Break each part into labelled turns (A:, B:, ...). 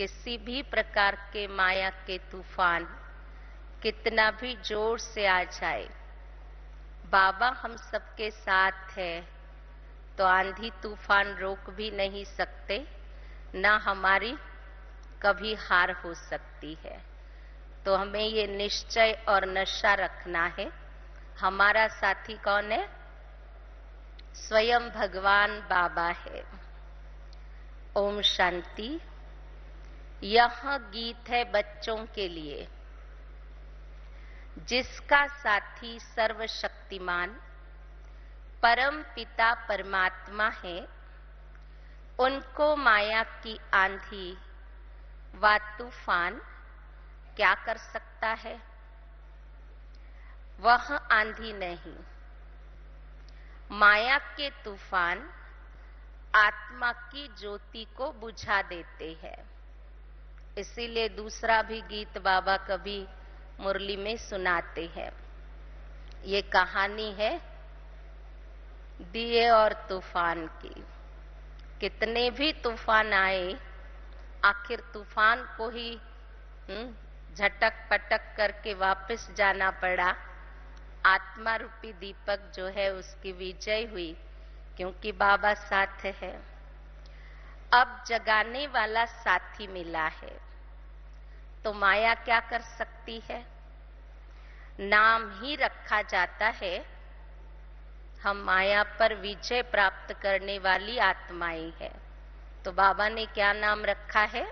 A: किसी भी प्रकार के माया के तूफान कितना भी जोर से आ जाए, बाबा हम सबके साथ है तो आंधी तूफान रोक भी नहीं सकते, ना हमारी कभी हार हो सकती है। तो हमें ये निश्चय और नशा रखना है। हमारा साथी कौन है? स्वयं भगवान बाबा है। ओम शांति। यह गीत है बच्चों के लिए। जिसका साथी सर्वशक्तिमान परम पिता परमात्मा है, उनको माया की आंधी व तूफान क्या कर सकता है? वह आंधी नहीं, माया के तूफान आत्मा की ज्योति को बुझा देते हैं। इसीलिए दूसरा भी गीत बाबा कभी मुरली में सुनाते हैं। ये कहानी है दिए और तूफान की। कितने भी तूफान आए, आखिर तूफान को ही झटक पटक करके वापस जाना पड़ा। आत्मा रूपी दीपक जो है उसकी विजय हुई, क्योंकि बाबा साथ है। अब जगाने वाला साथी मिला है, तो माया क्या कर सकती है? नाम ही रखा जाता है। हम माया पर विजय प्राप्त करने वाली आत्माएं हैं। तो बाबा ने क्या नाम रखा है?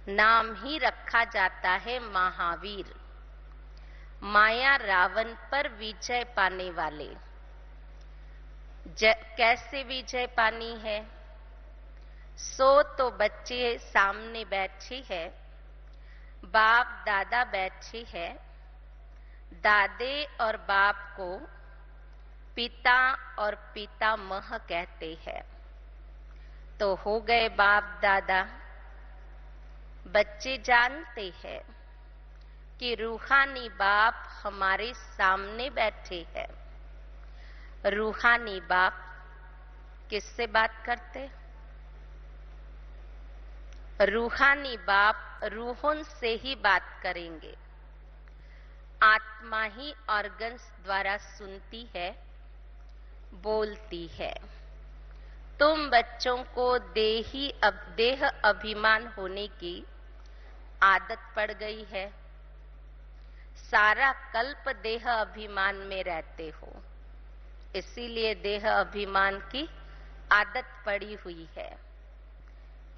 A: नाम ही रखा जाता है महावीर। माया रावण पर विजय पाने वाले। कैसे विजय पानी है? सो तो बच्चे सामने बैठे हैं, बाप दादा बैठे हैं। दादे और बाप को पिता और पितामह कहते हैं। तो हो गए बाप दादा। बच्चे जानते हैं कि रूहानी बाप हमारे सामने बैठे हैं। रूहानी बाप किससे बात करते? रूहानी बाप रूहों से ही बात करेंगे। आत्मा ही ऑर्गन्स द्वारा सुनती है, बोलती है। तुम बच्चों को देह अभिमान होने की आदत पड़ गई है। सारा कल्प देह अभिमान में रहते हो, इसीलिए देह अभिमान की आदत पड़ी हुई है।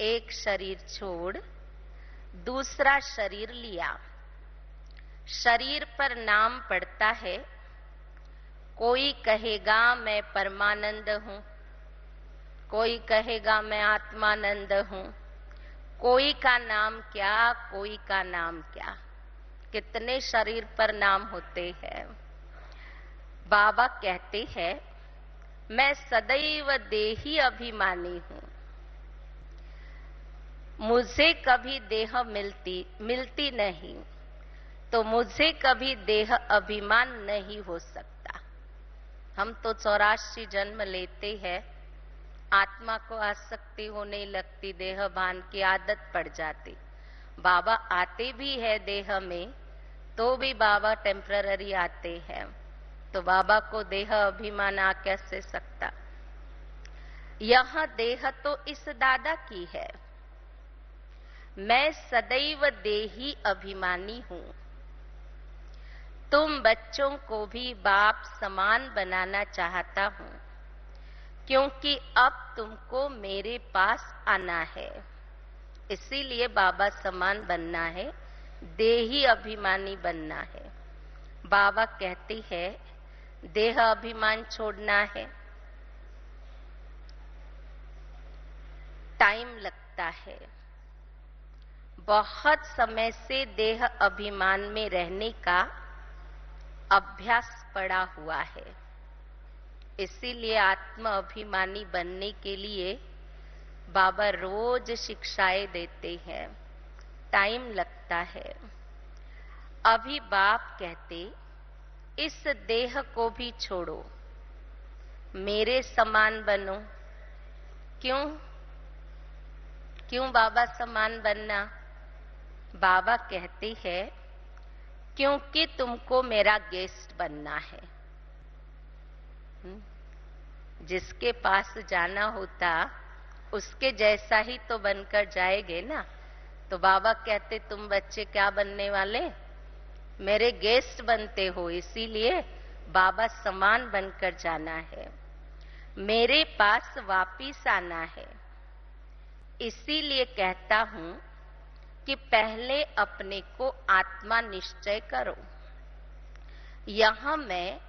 A: एक शरीर छोड़ दूसरा शरीर लिया। शरीर पर नाम पड़ता है। कोई कहेगा मैं परमानंद हूं, कोई कहेगा मैं आत्मानंद हूं। कोई का नाम क्या, कोई का नाम क्या। कितने शरीर पर नाम होते हैं। बाबा कहते हैं मैं सदैव देही अभिमानी हूं। मुझे कभी देह मिलती नहीं, तो मुझे कभी देह अभिमान नहीं हो सकता। हम तो 84 जन्म लेते हैं, आत्मा को आसक्ति होने लगती, देह भान की आदत पड़ जाती। बाबा आते भी है देह में, तो भी बाबा टेम्पररी आते हैं। तो बाबा को देह अभिमान आ कैसे सकता? यह देह तो इस दादा की है। मैं सदैव देही अभिमानी हूं। तुम बच्चों को भी बाप समान बनाना चाहता हूं, क्योंकि अब तुमको मेरे पास आना है। इसीलिए बाबा समान बनना है, देही अभिमानी बनना है। बाबा कहती है देह अभिमान छोड़ना है, टाइम लगता है। बहुत समय से देह अभिमान में रहने का अभ्यास पड़ा हुआ है। इसीलिए आत्म अभिमानी बनने के लिए बाबा रोज शिक्षाएं देते हैं। टाइम लगता है। अभी बाप कहते इस देह को भी छोड़ो, मेरे समान बनो। क्यों? क्यों बाबा समान बनना? बाबा कहते हैं क्योंकि तुमको मेरा गेस्ट बनना है। जिसके पास जाना होता उसके जैसा ही तो बनकर जाएंगे ना। तो बाबा कहते तुम बच्चे क्या बनने वाले? मेरे गेस्ट बनते हो, इसीलिए बाबा समान बनकर जाना है, मेरे पास वापिस आना है। इसीलिए कहता हूं कि पहले अपने को आत्मा निश्चय करो। यहां मैं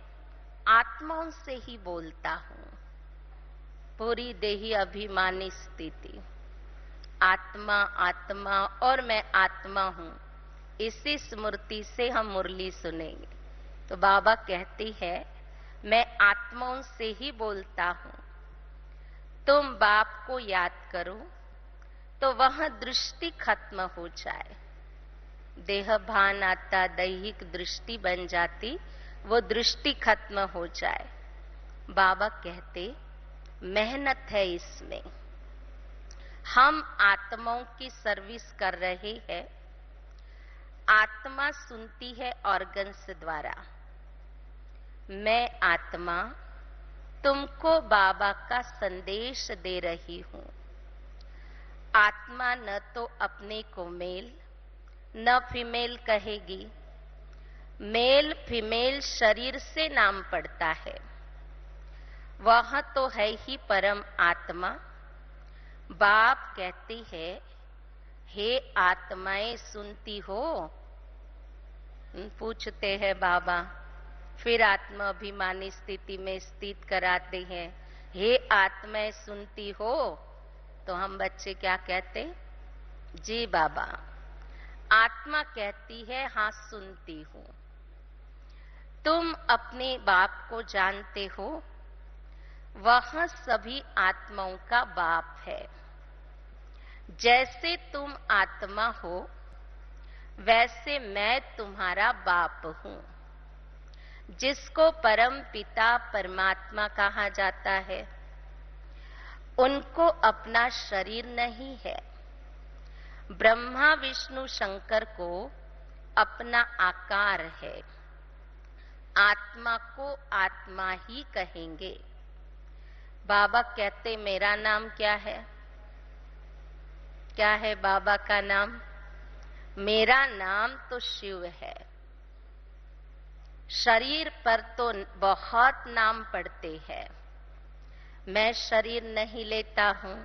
A: आत्माओं से ही बोलता हूं। पूरी देही अभिमानी स्थिति, आत्मा आत्मा और मैं आत्मा हूं, इसी स्मृति से हम मुरली सुनेंगे। तो बाबा कहती है मैं आत्माओं से ही बोलता हूं। तुम बाप को याद करो तो वह दृष्टि खत्म हो जाए। देह भान आता, दैहिक दृष्टि बन जाती, वो दृष्टि खत्म हो जाए। बाबा कहते मेहनत है इसमें। हम आत्माओं की सर्विस कर रहे हैं। आत्मा सुनती है ऑर्गन्स द्वारा। मैं आत्मा तुमको बाबा का संदेश दे रही हूं। आत्मा न तो अपने को मेल न फीमेल कहेगी। मेल फीमेल शरीर से नाम पड़ता है, वह तो है ही परम आत्मा। बाप कहती है हे आत्माएं सुनती हो? पूछते हैं बाबा, फिर आत्मा अभिमानी स्थिति में स्थित कराते हैं, हे आत्माएं सुनती हो? तो हम बच्चे क्या कहते? जी बाबा। आत्मा कहती है हाँ सुनती हूं। तुम अपने बाप को जानते हो, वह सभी आत्माओं का बाप है। जैसे तुम आत्मा हो वैसे मैं तुम्हारा बाप हूं। जिसको परम पिता परमात्मा कहा जाता है, उनको अपना शरीर नहीं है। ब्रह्मा विष्णु शंकर को अपना आकार है। आत्मा को आत्मा ही कहेंगे। बाबा कहते मेरा नाम क्या है? क्या है बाबा का नाम? मेरा नाम तो शिव है। शरीर पर तो बहुत नाम पड़ते हैं, मैं शरीर नहीं लेता हूं,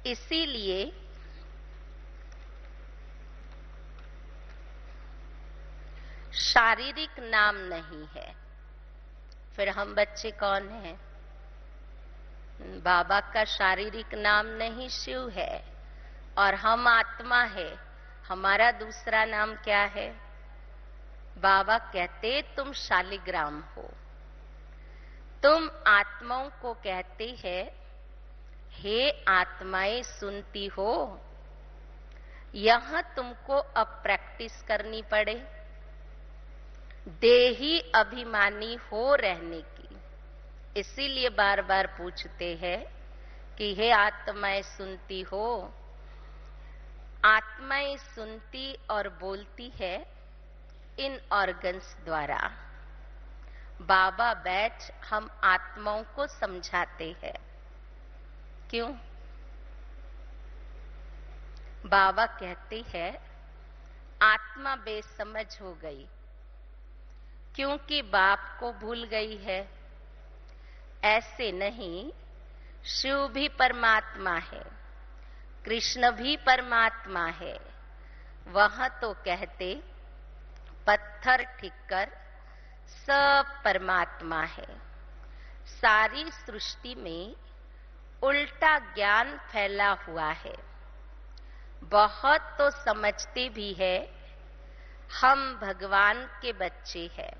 A: इसीलिए शारीरिक नाम नहीं है। फिर हम बच्चे कौन हैं? बाबा का शारीरिक नाम नहीं शिव है, और हम आत्मा है। हमारा दूसरा नाम क्या है? बाबा कहते तुम शालिग्राम हो। तुम आत्माओं को कहते हैं हे आत्माएं सुनती हो? यह तुमको अब प्रैक्टिस करनी पड़े देही अभिमानी हो रहने की। इसीलिए बार बार पूछते हैं कि हे आत्माएं सुनती हो? आत्माएं सुनती और बोलती है इन ऑर्गन्स द्वारा। बाबा बैठ हम आत्माओं को समझाते हैं। क्यों? बाबा कहते हैं आत्मा बेसमझ हो गई क्योंकि बाप को भूल गई है। ऐसे नहीं, शिव भी परमात्मा है, कृष्ण भी परमात्मा है। वह तो कहते पत्थर ठिक्कर सब परमात्मा है। सारी सृष्टि में उल्टा ज्ञान फैला हुआ है। बहुत तो समझते भी है हम भगवान के बच्चे हैं,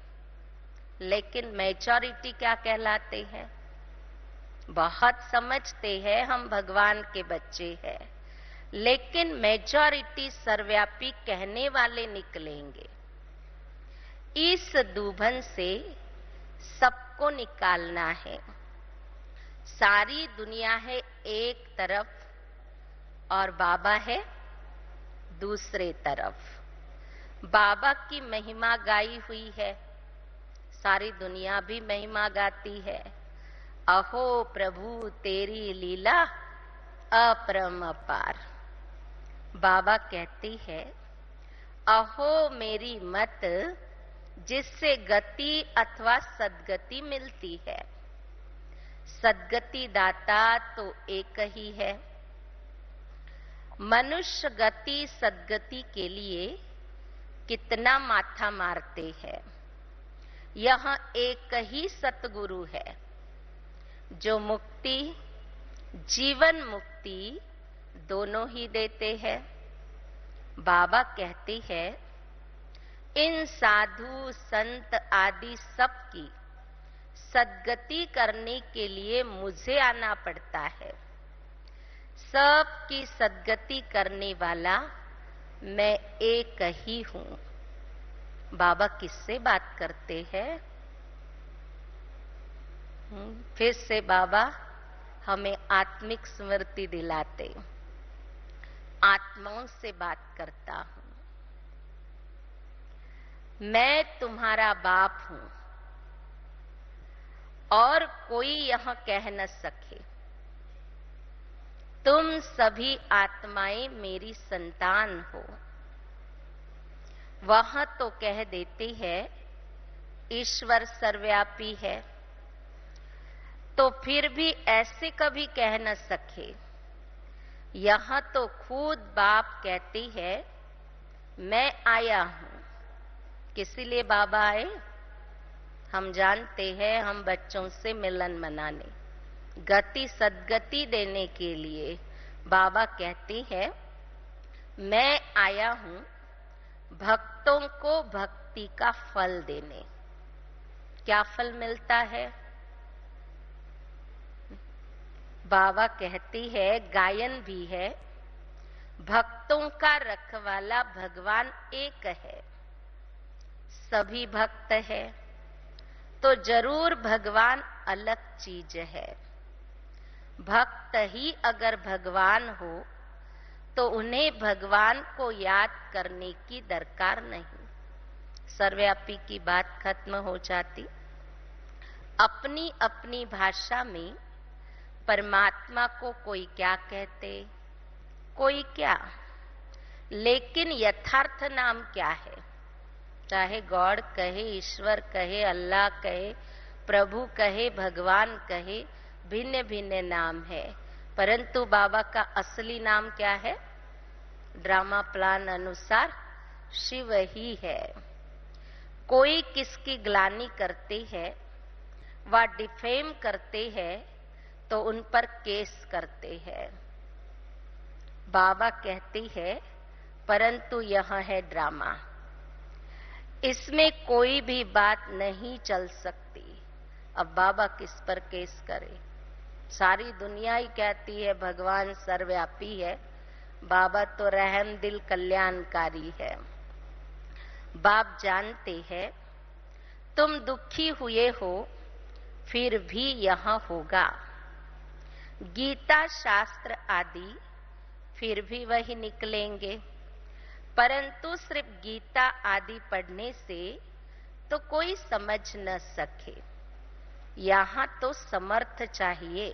A: लेकिन मेजॉरिटी क्या कहलाते हैं? बहुत समझते हैं हम भगवान के बच्चे हैं, लेकिन मेजॉरिटी सर्वव्यापी कहने वाले निकलेंगे। इस दूभन से सबको निकालना है। सारी दुनिया है एक तरफ और बाबा है दूसरे तरफ। बाबा की महिमा गाई हुई है, सारी दुनिया भी महिमा गाती है। अहो प्रभु तेरी लीला अपरंपार। बाबा कहती है, अहो मेरी मत जिससे गति अथवा सद्गति मिलती है। सद्गति दाता तो एक ही है। मनुष्य गति सद्गति के लिए कितना माथा मारते हैं। यह एक ही सतगुरु है जो मुक्ति, जीवन मुक्ति दोनों ही देते हैं। बाबा कहती है, इन साधु संत आदि सब की सद्गति करने के लिए मुझे आना पड़ता है। सब की सद्गति करने वाला मैं एक ही हूं। बाबा किससे बात करते हैं? फिर से बाबा हमें आत्मिक स्मृति दिलाते। आत्माओं से बात करता हूं। मैं तुम्हारा बाप हूं और कोई यह कह न सके। तुम सभी आत्माएं मेरी संतान हो। वह तो कह देती है ईश्वर सर्वव्यापी है, तो फिर भी ऐसे कभी कह न सके। यह तो खुद बाप कहती है, मैं आया हूं। किसी लिए बाबा आए? हम जानते हैं, हम बच्चों से मिलन मनाने, गति सद्गति देने के लिए। बाबा कहती है, मैं आया हूं भक्तों को भक्ति का फल देने। क्या फल मिलता है? बाबा कहती है, गायन भी है, भक्तों का रखवाला भगवान एक है। सभी भक्त है तो जरूर भगवान अलग चीज है। भक्त ही अगर भगवान हो तो उन्हें भगवान को याद करने की दरकार नहीं। सर्वव्यापी की बात खत्म हो जाती। अपनी अपनी भाषा में परमात्मा को कोई क्या कहते, कोई क्या, लेकिन यथार्थ नाम क्या है? चाहे गॉड कहे, ईश्वर कहे, अल्लाह कहे, प्रभु कहे, भगवान कहे, भिन्न भिन्न नाम है, परंतु बाबा का असली नाम क्या है? ड्रामा प्लान अनुसार शिव ही है। कोई किसकी ग्लानि करते हैं व डिफेम करते हैं तो उन पर केस करते हैं। बाबा कहती है, परंतु यह है ड्रामा, इसमें कोई भी बात नहीं चल सकती। अब बाबा किस पर केस करे? सारी दुनिया ही कहती है भगवान सर्वव्यापी है, बाबा तो रहम दिल कल्याणकारी है। बाप जानते हैं तुम दुखी हुए हो, फिर भी यह होगा। गीता शास्त्र आदि फिर भी वही निकलेंगे, परंतु सिर्फ गीता आदि पढ़ने से तो कोई समझ न सके। यहां तो समर्थ चाहिए।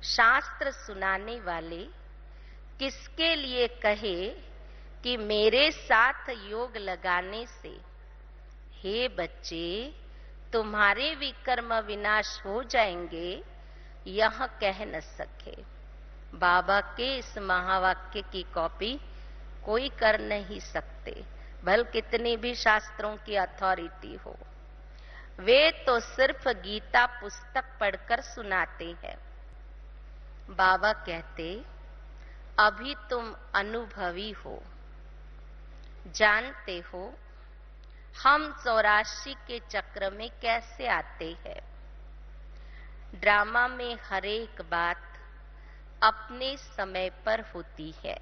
A: शास्त्र सुनाने वाले किसके लिए कहे कि मेरे साथ योग लगाने से हे बच्चे तुम्हारे विकर्म विनाश हो जाएंगे, यह कह न सके। बाबा के इस महावाक्य की कॉपी कोई कर नहीं सकते, भल कितनी भी शास्त्रों की अथॉरिटी हो। वे तो सिर्फ गीता पुस्तक पढ़कर सुनाते हैं। बाबा कहते, अभी तुम अनुभवी हो, जानते हो हम 84 के चक्र में कैसे आते हैं। ड्रामा में हर एक बात अपने समय पर होती है।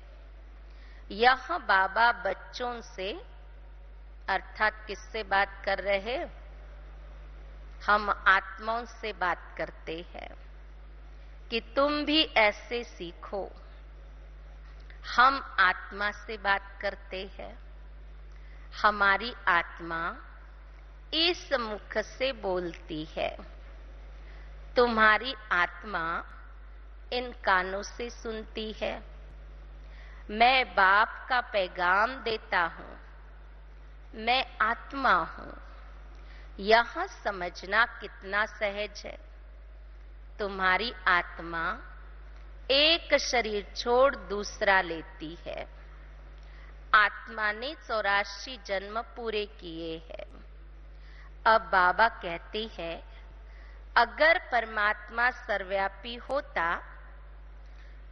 A: यह बाबा बच्चों से अर्थात किससे बात कर रहे? हम आत्माओं से बात करते हैं कि तुम भी ऐसे सीखो। हम आत्मा से बात करते हैं। हमारी आत्मा इस मुख से बोलती है। तुम्हारी आत्मा इन कानों से सुनती है। मैं बाप का पैगाम देता हूं। मैं आत्मा हूं। यह समझना कितना सहज है। तुम्हारी आत्मा एक शरीर छोड़ दूसरा लेती है। आत्मा ने 84 जन्म पूरे किए हैं। अब बाबा कहती है, अगर परमात्मा सर्वव्यापी होता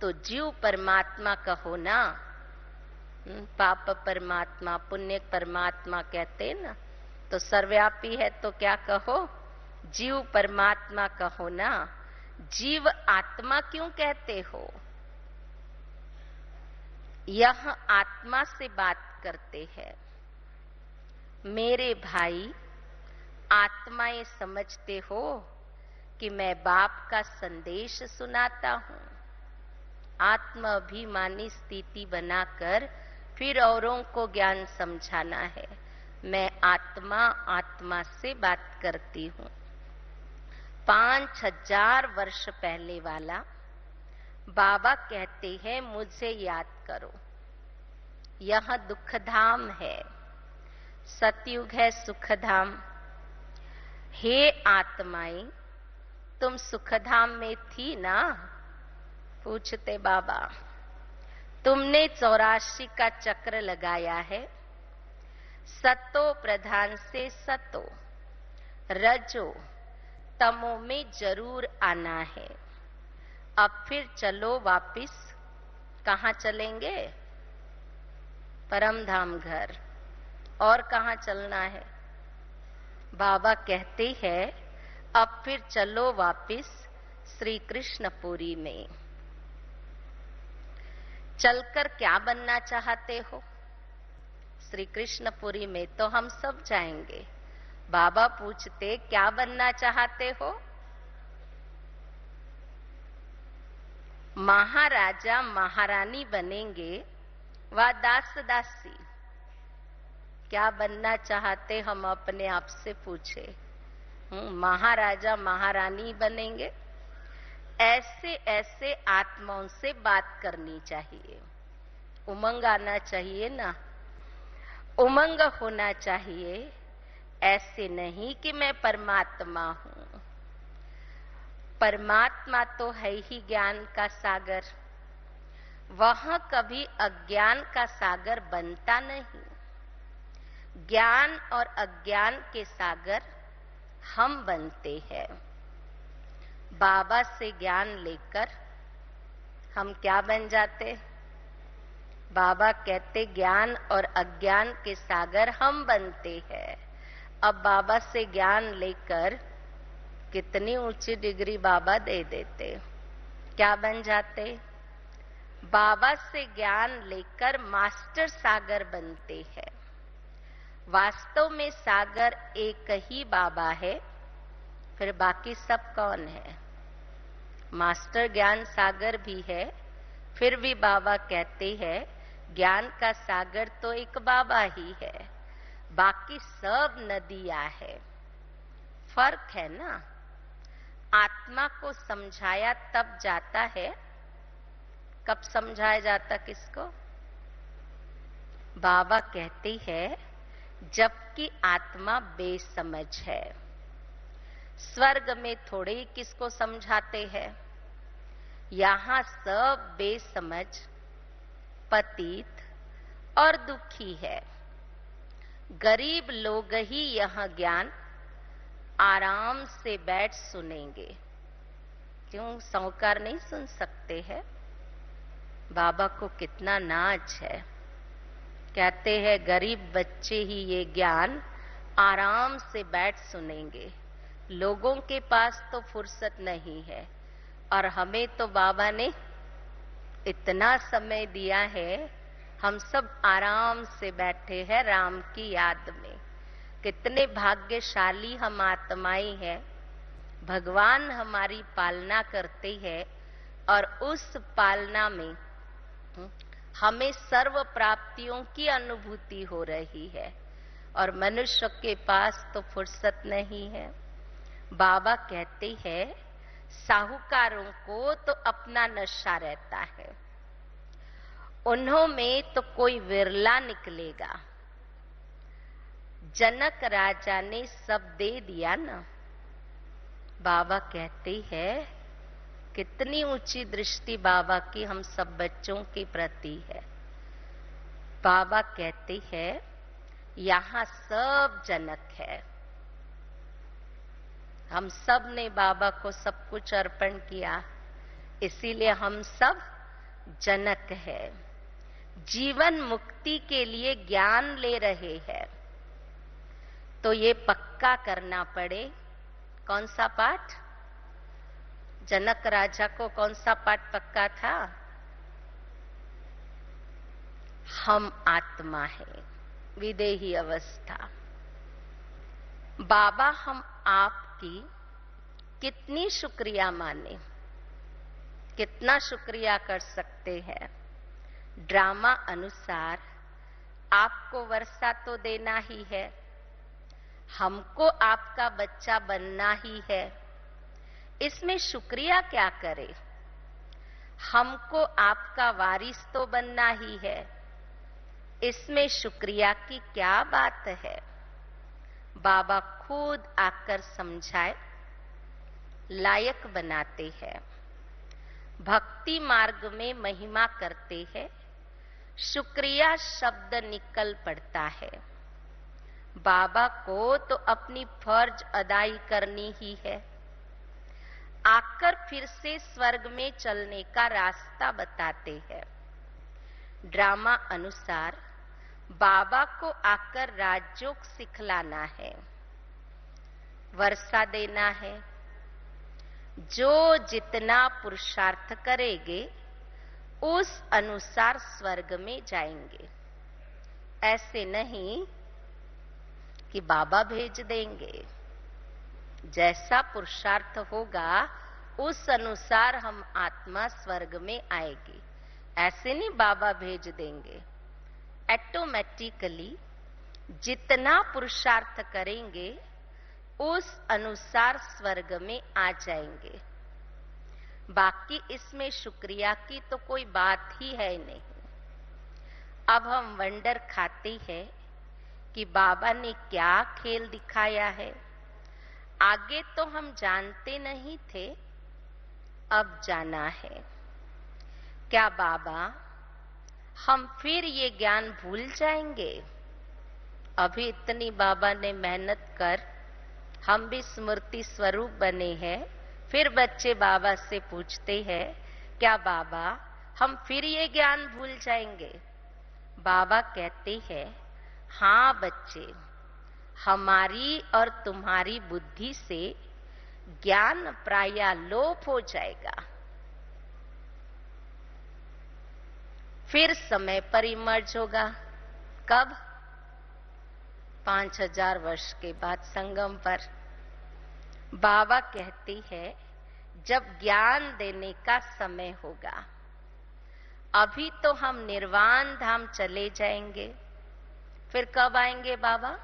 A: तो जीव परमात्मा कहो ना। पाप परमात्मा, पुण्य परमात्मा कहते हैं ना। तो सर्वव्यापी है तो क्या कहो? जीव परमात्मा कहो ना। जीव आत्मा क्यों कहते हो? यह आत्मा से बात करते हैं। मेरे भाई, आत्माएं समझते हो कि मैं बाप का संदेश सुनाता हूं। आत्माभिमानी स्थिति बनाकर फिर औरों को ज्ञान समझाना है। मैं आत्मा से बात करती हूं। 5000 वर्ष पहले वाला बाबा कहते हैं, मुझे याद करो। यह दुखधाम है, सतयुग है सुखधाम। हे आत्माएं, तुम सुखधाम में थी ना? पूछते बाबा। तुमने 84 का चक्र लगाया है। सतो प्रधान से सतो, रजो तमो में जरूर आना है। अब फिर चलो वापिस। कहां चलेंगे? परम धाम घर। और कहां चलना है? बाबा कहते हैं, अब फिर चलो वापिस श्री कृष्णपुरी में। चलकर क्या बनना चाहते हो? श्री कृष्णपुरी में तो हम सब जाएंगे। बाबा पूछते, क्या बनना चाहते हो? महाराजा महारानी बनेंगे व दास दासी? क्या बनना चाहते? हम अपने आप से पूछे। महाराजा महारानी बनेंगे? ऐसे ऐसे आत्माओं से बात करनी चाहिए। उमंग आना चाहिए ना। उमंग होना चाहिए। ऐसे नहीं कि मैं परमात्मा हूं। परमात्मा तो है ही ज्ञान का सागर। वह कभी अज्ञान का सागर बनता नहीं। ज्ञान और अज्ञान के सागर हम बनते हैं। बाबा से ज्ञान लेकर हम क्या बन जाते? बाबा कहते, ज्ञान और अज्ञान के सागर हम बनते हैं। अब बाबा से ज्ञान लेकर कितनी ऊंची डिग्री बाबा दे देते। क्या बन जाते? बाबा से ज्ञान लेकर मास्टर सागर बनते हैं। वास्तव में सागर एक ही बाबा है। फिर बाकी सब कौन है? मास्टर ज्ञान सागर भी है। फिर भी बाबा कहते हैं, ज्ञान का सागर तो एक बाबा ही है, बाकी सब नदियां है। फर्क है ना। आत्मा को समझाया तब जाता है। कब समझाया जाता किसको? बाबा कहती है, जबकि आत्मा बेसमझ है। स्वर्ग में थोड़े ही किसको समझाते हैं। यहां सब बेसमझ, पतित और दुखी है। गरीब लोग ही यह ज्ञान आराम से बैठ सुनेंगे। क्यों? साहूकार नहीं सुन सकते हैं? बाबा को कितना नाज है। कहते हैं, गरीब बच्चे ही ये ज्ञान आराम से बैठ सुनेंगे। लोगों के पास तो फुर्सत नहीं है, और हमें तो बाबा ने इतना समय दिया है। हम सब आराम से बैठे हैं राम की याद में। कितने भाग्यशाली हम आत्माएं हैं। भगवान हमारी पालना करते हैं, और उस पालना में हमें सर्व प्राप्तियों की अनुभूति हो रही है और मनुष्य के पास तो फुर्सत नहीं है। बाबा कहते हैं साहूकारों को तो अपना नशा रहता है, उन्हों में तो कोई विरला निकलेगा। जनक राजा ने सब दे दिया ना। बाबा कहते हैं कितनी ऊंची दृष्टि बाबा की हम सब बच्चों के प्रति है। बाबा कहते हैं यहां सब जनक है। हम सब ने बाबा को सब कुछ अर्पण किया, इसीलिए हम सब जनक है। जीवन मुक्ति के लिए ज्ञान ले रहे हैं तो ये पक्का करना पड़े। कौन सा पाठ? जनक राजा को कौन सा पाठ पक्का था? हम आत्मा है, विदेही अवस्था। बाबा हम आपकी कितनी शुक्रिया माने, कितना शुक्रिया कर सकते हैं। ड्रामा अनुसार आपको वर्षा तो देना ही है, हमको आपका बच्चा बनना ही है। इसमें शुक्रिया क्या करे? हमको आपका वारिस तो बनना ही है, इसमें शुक्रिया की क्या बात है? बाबा खुद आकर समझाए, लायक बनाते हैं। भक्ति मार्ग में महिमा करते हैं, शुक्रिया शब्द निकल पड़ता है। बाबा को तो अपनी फर्ज अदाई करनी ही है। आकर फिर से स्वर्ग में चलने का रास्ता बताते हैं। ड्रामा अनुसार बाबा को आकर राजयोग सिखलाना है, वर्षा देना है। जो जितना पुरुषार्थ करेंगे उस अनुसार स्वर्ग में जाएंगे। ऐसे नहीं कि बाबा भेज देंगे, जैसा पुरुषार्थ होगा उस अनुसार हम आत्मा स्वर्ग में आएगी। ऐसे नहीं बाबा भेज देंगे, ऑटोमेटिकली जितना पुरुषार्थ करेंगे उस अनुसार स्वर्ग में आ जाएंगे। बाकी इसमें शुक्रिया की तो कोई बात ही है नहीं। अब हम वंडर खाते हैं कि बाबा ने क्या खेल दिखाया है। आगे तो हम जानते नहीं थे, अब जाना है। क्या बाबा हम फिर ये ज्ञान भूल जाएंगे? अभी इतनी बाबा ने मेहनत कर हम भी स्मृति स्वरूप बने हैं, फिर बच्चे बाबा से पूछते हैं क्या बाबा हम फिर ये ज्ञान भूल जाएंगे? बाबा कहते हैं हाँ बच्चे, हमारी और तुम्हारी बुद्धि से ज्ञान प्रायः लोप हो जाएगा, फिर समय पर इमर्ज होगा। कब? 5000 वर्ष के बाद संगम पर। बाबा कहते हैं जब ज्ञान देने का समय होगा। अभी तो हम निर्वाण धाम चले जाएंगे, फिर कब आएंगे बाबा?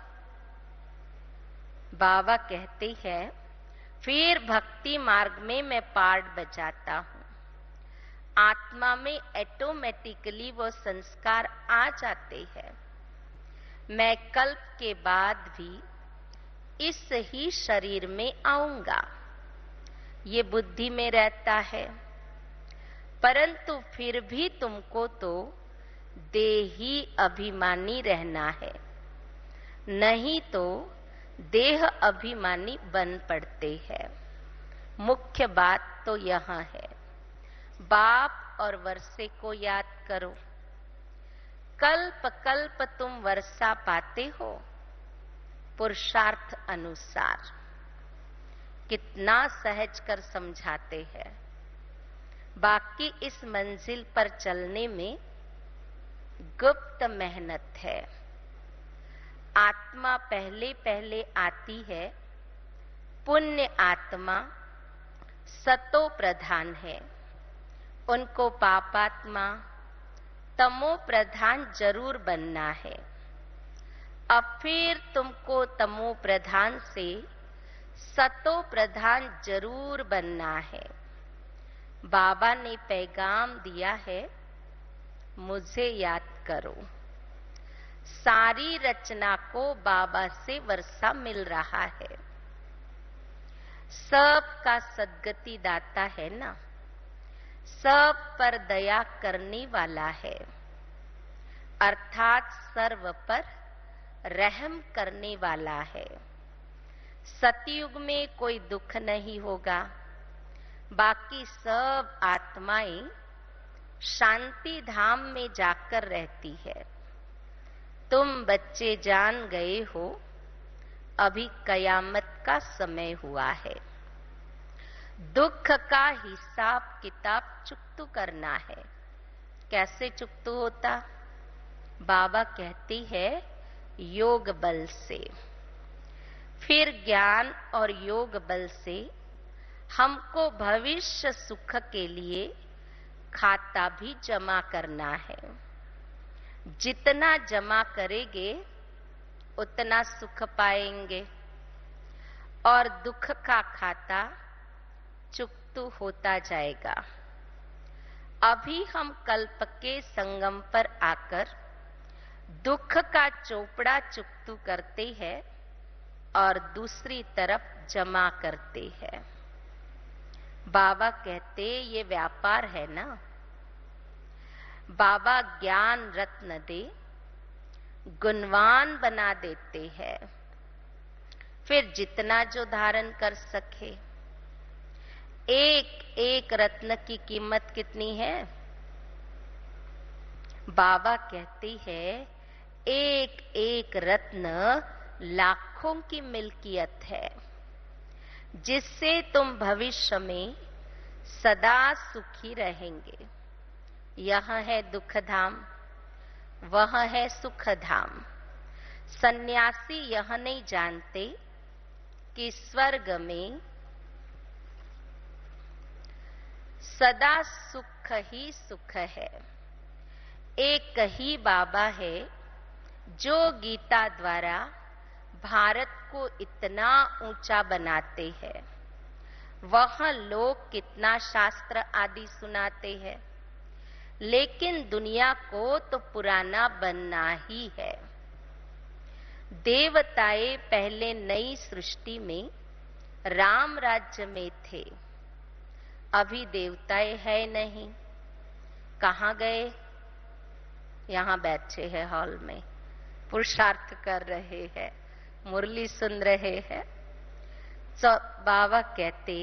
A: बाबा कहते हैं फिर भक्ति मार्ग में मैं पार्ट बजाता हूं। आत्मा में ऑटोमेटिकली वो संस्कार आ जाते हैं। मैं कल्प के बाद भी इस ही शरीर में आऊंगा, ये बुद्धि में रहता है। परंतु फिर भी तुमको तो देही अभिमानी रहना है, नहीं तो देह अभिमानी बन पड़ते हैं। मुख्य बात तो यहां है। बाप और वर्षे को याद करो। कल्प कल्प तुम वर्षा पाते हो पुरुषार्थ अनुसार। कितना सहज कर समझाते हैं। बाकी इस मंजिल पर चलने में गुप्त मेहनत है। आत्मा पहले पहले आती है, पुण्य आत्मा सतो प्रधान है, उनको पापात्मा तमो प्रधान जरूर बनना है। अब फिर तुमको तमो प्रधान से सतो प्रधान जरूर बनना है। बाबा ने पैगाम दिया है, मुझे याद करो। सारी रचना को बाबा से वर्षा मिल रहा है। सबका सद्गति दाता है ना, सब पर दया करने वाला है, अर्थात सर्व पर रहम करने वाला है। सतयुग में कोई दुख नहीं होगा, बाकी सब आत्माएं शांति धाम में जाकर रहती है। तुम बच्चे जान गए हो, अभी कयामत का समय हुआ है। दुख का हिसाब किताब चुकतू करना है। कैसे चुकतू होता? बाबा कहती है, योग बल से। फिर ज्ञान और योग बल से हमको भविष्य सुख के लिए खाता भी जमा करना है। जितना जमा करेंगे उतना सुख पाएंगे और दुख का खाता चुकतू होता जाएगा। अभी हम कल्प के संगम पर आकर दुख का चोपड़ा चुकतू करते हैं और दूसरी तरफ जमा करते हैं। बाबा कहते ये व्यापार है ना। बाबा ज्ञान रत्न दे, गुणवान बना देते हैं। फिर जितना जो धारण कर सके। एक एक रत्न की कीमत कितनी है? बाबा कहती है, एक एक रत्न लाखों की मिल्कियत है, जिससे तुम भविष्य में सदा सुखी रहेंगे। यह है दुख धाम, वह है सुख धाम। सन्यासी यह नहीं जानते कि स्वर्ग में सदा सुख ही सुख है। एक ही बाबा है जो गीता द्वारा भारत को इतना ऊंचा बनाते हैं। वह लोग कितना शास्त्र आदि सुनाते हैं, लेकिन दुनिया को तो पुराना बनना ही है। देवताएं पहले नई सृष्टि में राम राज्य में थे, अभी देवताएं है नहीं। कहाँ गए? यहाँ बैठे हैं हॉल में, पुरुषार्थ कर रहे हैं, मुरली सुन रहे हैं। बाबा कहते,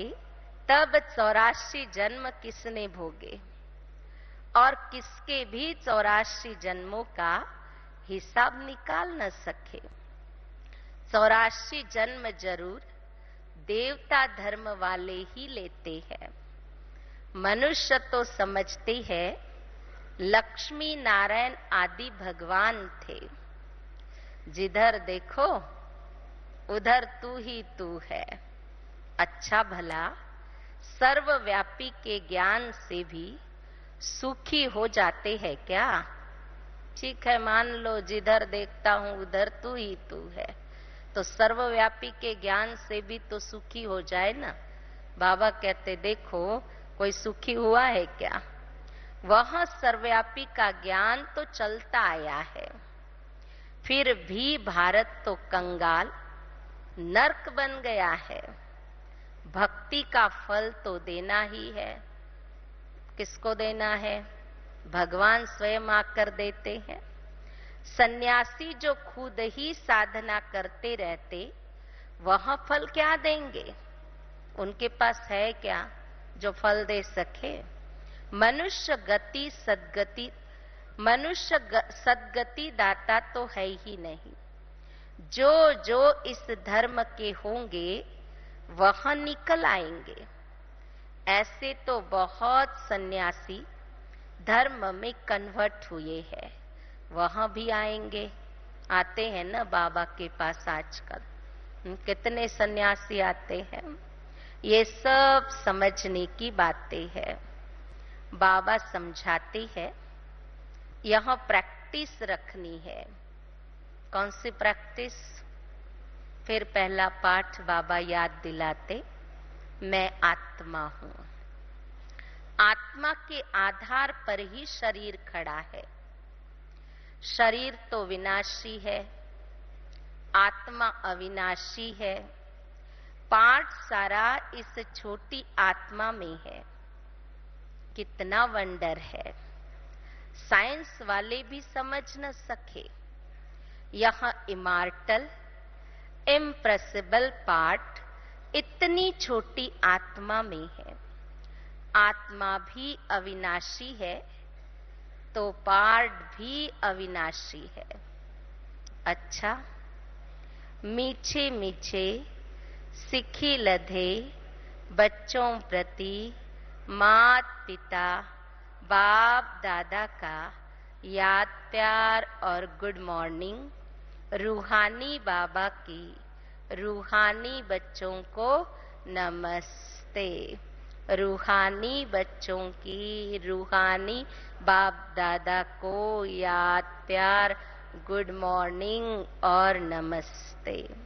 A: तब 84 जन्म किसने भोगे और किसके भी 84 जन्मों का हिसाब निकाल न सके। 84 जन्म जरूर देवता धर्म वाले ही लेते हैं। मनुष्य तो समझते हैं लक्ष्मी नारायण आदि भगवान थे। जिधर देखो उधर तू ही तू है। अच्छा भला सर्वव्यापी के ज्ञान से भी सुखी हो जाते हैं क्या? ठीक है, मान लो जिधर देखता हूं उधर तू ही तू है, तो सर्वव्यापी के ज्ञान से भी तो सुखी हो जाए ना। बाबा कहते, देखो कोई सुखी हुआ है क्या? वह सर्वव्यापी का ज्ञान तो चलता आया है, फिर भी भारत तो कंगाल नर्क बन गया है। भक्ति का फल तो देना ही है। किसको देना है? भगवान स्वयं आकर देते हैं। सन्यासी जो खुद ही साधना करते रहते, वह फल क्या देंगे? उनके पास है क्या जो फल दे सके? मनुष्य गति सद्गति, मनुष्य सद्गति दाता तो है ही नहीं। जो जो इस धर्म के होंगे वह निकल आएंगे। ऐसे तो बहुत सन्यासी धर्म में कन्वर्ट हुए हैं, वह भी आएंगे। आते हैं ना बाबा के पास आजकल, कितने सन्यासी आते हैं। ये सब समझने की बातें हैं। बाबा समझाते हैं, यह प्रैक्टिस रखनी है। कौन सी प्रैक्टिस? फिर पहला पाठ बाबा याद दिलाते, मैं आत्मा हूं। आत्मा के आधार पर ही शरीर खड़ा है। शरीर तो विनाशी है, आत्मा अविनाशी है। पाठ सारा इस छोटी आत्मा में है। कितना वंडर है, साइंस वाले भी समझ न सके। यह इमॉर्टल इम्प्रेसिबल पार्ट इतनी छोटी आत्मा में है। आत्मा भी अविनाशी है तो पार्ट भी अविनाशी है। अच्छा, मीठे मीठे सिखी लधे बच्चों प्रति मात पिता बाप दादा का याद प्यार और गुड मॉर्निंग। रूहानी बाबा की रूहानी बच्चों को नमस्ते। रूहानी बच्चों की रूहानी बाप दादा को याद प्यार, गुड मॉर्निंग और नमस्ते।